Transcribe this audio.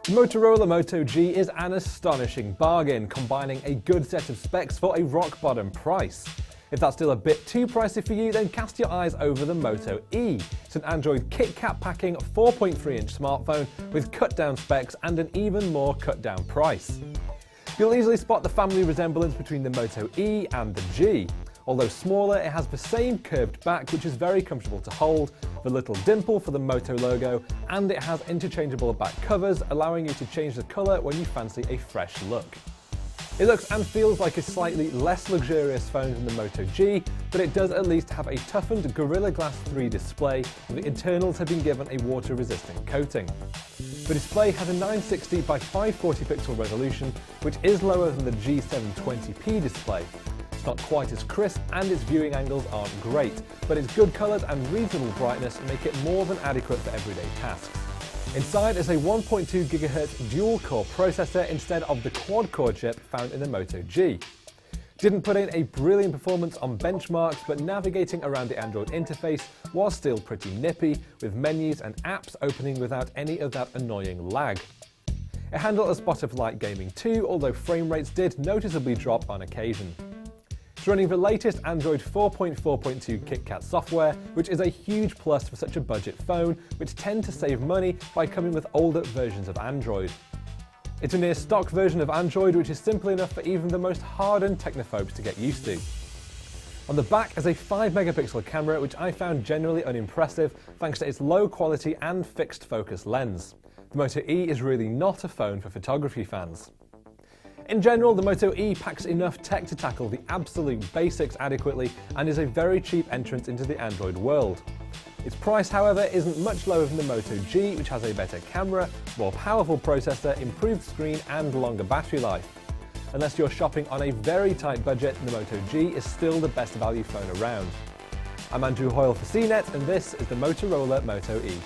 The Motorola Moto G is an astonishing bargain, combining a good set of specs for a rock-bottom price. If that's still a bit too pricey for you, then cast your eyes over the Moto E. It's an Android KitKat packing 4.3-inch smartphone with cut-down specs and an even more cut-down price. You'll easily spot the family resemblance between the Moto E and the G. Although smaller, it has the same curved back, which is very comfortable to hold, the little dimple for the Moto logo, and it has interchangeable back covers, allowing you to change the colour when you fancy a fresh look. It looks and feels like a slightly less luxurious phone than the Moto G, but it does at least have a toughened Gorilla Glass 3 display, and the internals have been given a water-resistant coating. The display has a 960 by 540 pixel resolution, which is lower than the G720p display. It's not quite as crisp and its viewing angles aren't great, but its good colours and reasonable brightness make it more than adequate for everyday tasks. Inside is a 1.2 GHz dual-core processor instead of the quad-core chip found in the Moto G. Didn't put in a brilliant performance on benchmarks, but navigating around the Android interface was still pretty nippy, with menus and apps opening without any of that annoying lag. It handled a spot of light gaming too, although frame rates did noticeably drop on occasion. It's running the latest Android 4.4.2 KitKat software, which is a huge plus for such a budget phone, which tend to save money by coming with older versions of Android. It's a near stock version of Android, which is simple enough for even the most hardened technophobes to get used to. On the back is a 5-megapixel camera, which I found generally unimpressive thanks to its low quality and fixed focus lens. The Moto E is really not a phone for photography fans. In general, the Moto E packs enough tech to tackle the absolute basics adequately and is a very cheap entrance into the Android world. Its price, however, isn't much lower than the Moto G, which has a better camera, more powerful processor, improved screen and longer battery life. Unless you're shopping on a very tight budget, the Moto G is still the best value phone around. I'm Andrew Hoyle for CNET, and this is the Motorola Moto E.